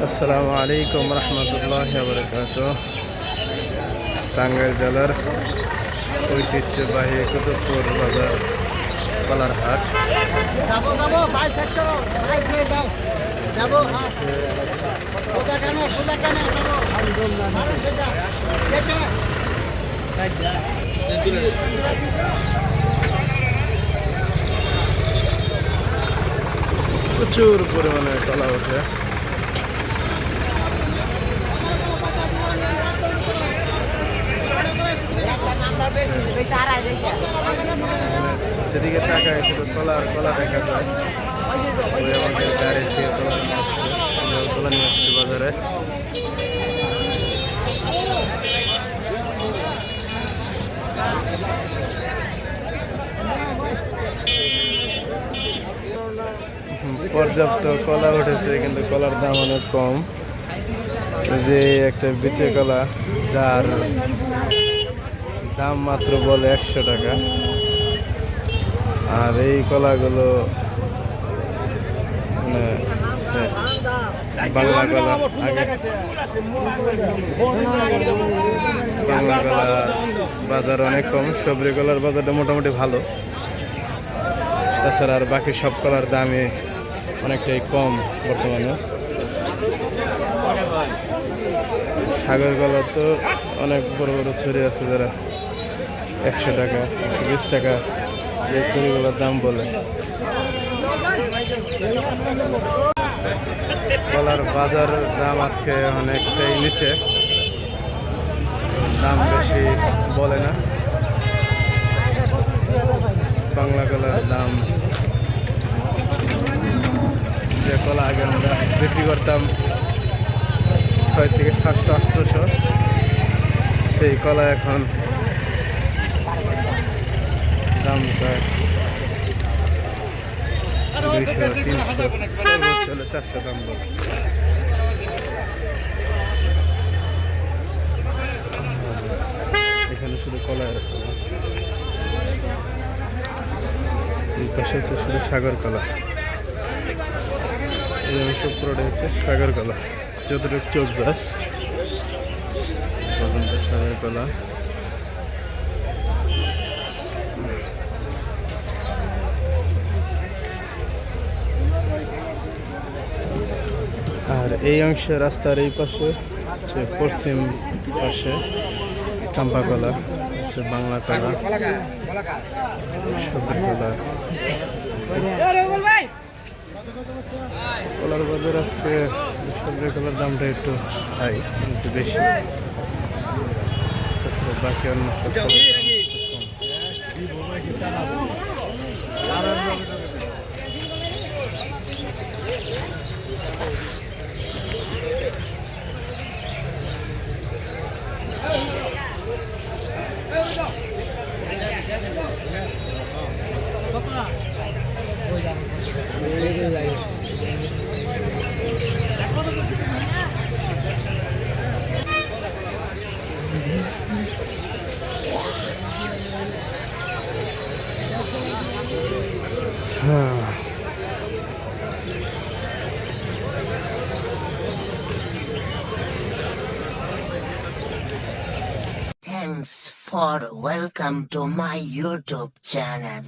আসসালামু আলাইকুম রহমতুল্লাহি ওয়া বারাকাতুহু। টাঙ্গাইল জেলার ঐতিহ্যবাহী কুতুবপুর বাজার কলার হাট। প্রচুর পরিমাণে কলা ওঠে। যেদিকে তাকায় শুধু কলা আর কলা দেখা যায়। ওই আমাদের গাড়ির থেকে কলা নিয়ে আসছে, কলা নিয়ে আসছে বাজারে। পর্যাপ্ত কলা উঠেছে, কিন্তু কলার দাম অনেক কম। যে একটা বিচে কলা, যার দাম মাত্র বলে 100 টাকা। আর এই কলাগুলো মানে বাংলা কলা, আগে বাংলা কলার বাজার অনেক কম, সবরি কলার বাজারটা মোটামুটি ভালো। তাছাড়া আর বাকি সব কলার দামই অনেকটাই কম বর্তমানে। সাগর কলা তো অনেক বড় বড় ছড়ি আছে, যারা 100 টাকা 120 টাকা এই ছড়িগুলোর দাম বলে। কলার বাজার দাম আজকে অনেকটাই নিচে, দাম বেশি বলে না। বাংলা কলার দাম, যে কলা আগে আমরা বিক্রি করতাম 6 থেকে 700 800, সেই কলা এখন দাম প্রায় 200 300, সর্বোচ্চ হলে 400 দাম বলে। এখানে শুধু কলা আর কলা, এই পাশে হচ্ছে শুধু সাগর কলা। এই অংশ পুরোটা হচ্ছে সাগর কলা, যতটুকু চোখ যায় পর্যন্ত সাগর কলা। আর এই অংশে রাস্তার এই পাশে পশ্চিম পাশে চাম্পা কলা, হচ্ছে বাংলা কলা, সবরি কলা। কলার বাজার আজকে সবজি কলার দামটা একটু হাই, একটু বেশি। তাছাড়া বাকি অন্য সব কলার দাম কম। Thanks for welcome to my YouTube channel.